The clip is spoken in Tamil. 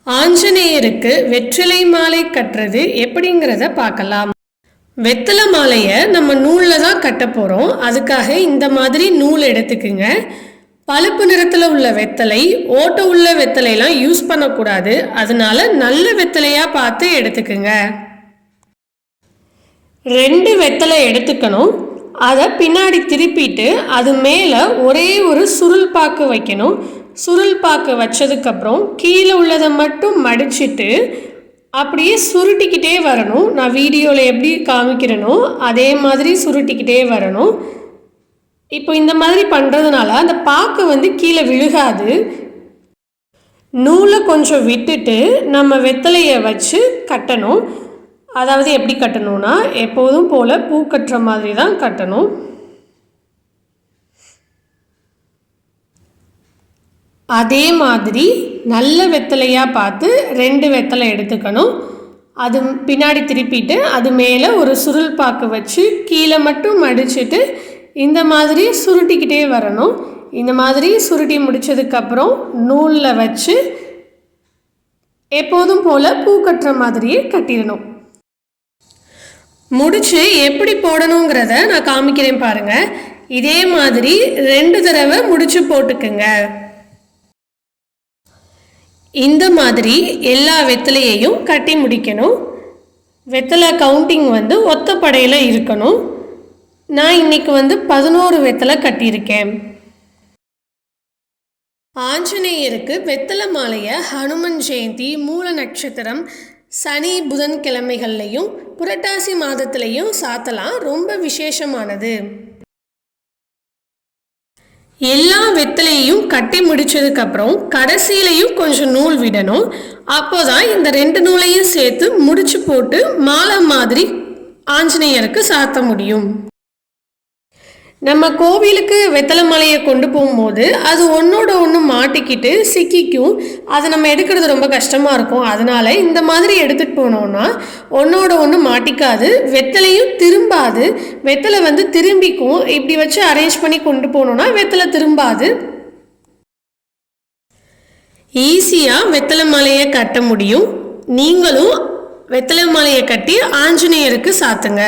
ஆஞ்சநேயருக்கு வெற்றிலை மாலை கட்டுறது எப்படிங்கிறத பார்க்கலாம். வெத்தலை மாலையை நம்ம நூலில் தான் கட்ட போகிறோம். அதுக்காக இந்த மாதிரி நூல் எடுத்துக்குங்க. பழுப்பு நிறத்தில் உள்ள வெத்தலை, ஓட்டை உள்ள வெத்தலையெல்லாம் யூஸ் பண்ணக்கூடாது. அதனால நல்ல வெத்தலையாக பார்த்து எடுத்துக்குங்க. 2 வெத்தலை எடுத்துக்கணும். அதை பின்னாடி திருப்பிட்டு அது மேலே ஒரே ஒரு சுருள் பாக்கு வைக்கணும். சுருள் பாக்கு வச்சதுக்கப்புறம் கீழே உள்ளதை மட்டும் மடிச்சிட்டு அப்படியே சுருட்டிக்கிட்டே வரணும். நான் வீடியோவில் எப்படி காமிக்கிறேனோ அதே மாதிரி சுருட்டிக்கிட்டே வரணும். இப்போ இந்த மாதிரி பண்ணுறதுனால அந்த பாக்கு கீழே விழுகாது. நூலை கொஞ்சம் விட்டுட்டு நம்ம வெத்தலையை வச்சு கட்டணும். அதாவது எப்படி கட்டணும்னா, எப்போதும் போல் பூ கட்டுற மாதிரி தான் கட்டணும். அதே மாதிரி நல்ல வெத்தலையாக பார்த்து 2 வெத்தலை எடுத்துக்கணும். அது பின்னாடி திருப்பிட்டு அது மேலே ஒரு சுருள் பாக்கு வச்சு கீழே மட்டும் மடிச்சுட்டு இந்த மாதிரி சுருட்டிக்கிட்டே வரணும். இந்த மாதிரி சுருட்டி முடித்ததுக்கப்புறம் நூலில் வச்சு எப்போதும் போல் பூ கட்டுற மாதிரியே கட்டிடணும். முடிச்சு எப்படி போடணுங்கிறத நான் காமிக்கிறேன் பாருங்கள். இதே மாதிரி 2 தடவை முடிச்சு போட்டுக்குங்க. இந்த மாதிரி எல்லா வெத்தலையையும் கட்டி முடிக்கணும். வெத்தலை கவுண்டிங் ஒத்தப்படையில் இருக்கணும். நான் இன்னைக்கு 11 வெத்தலை கட்டியிருக்கேன். ஆஞ்சநேயருக்கு வெத்தலை மாலையை ஹனுமன் ஜெயந்தி, மூல நட்சத்திரம், சனி புதன் கிழமைகள்லையும் புரட்டாசி மாதத்துலையும் சாத்தலாம். ரொம்ப விசேஷமானது. எல்லா வெத்தலையையும் கட்டி முடிச்சதுக்கப்புறம் கடைசியிலையும் கொஞ்சம் நூல் விடணும். அப்போதான் இந்த 2 நூலையும் சேர்த்து முடிச்சு போட்டு மாலை மாதிரி ஆஞ்சநேயருக்கு சாத்த முடியும். நம்ம கோவிலுக்கு வெத்தலை மாலையை கொண்டு போகும்போது அது ஒன்றோட ஒன்று மாட்டிக்கிட்டு சிக்கிக்கும். அதை நம்ம எடுக்கிறது ரொம்ப கஷ்டமாக இருக்கும். அதனால இந்த மாதிரி எடுத்துகிட்டு போனோம்னா ஒன்றோட ஒன்று மாட்டிக்காது, வெத்தலையும் திரும்பாது. வெத்தலை திரும்பிக்கும். இப்படி வச்சு அரேஞ்ச் பண்ணி கொண்டு போனோம்னா வெத்தலை திரும்பாது. ஈஸியாக வெத்தலை மாலையை கட்ட முடியும். நீங்களும் வெத்தலை மாலையை கட்டி ஆஞ்சநேயருக்கு சாத்துங்க.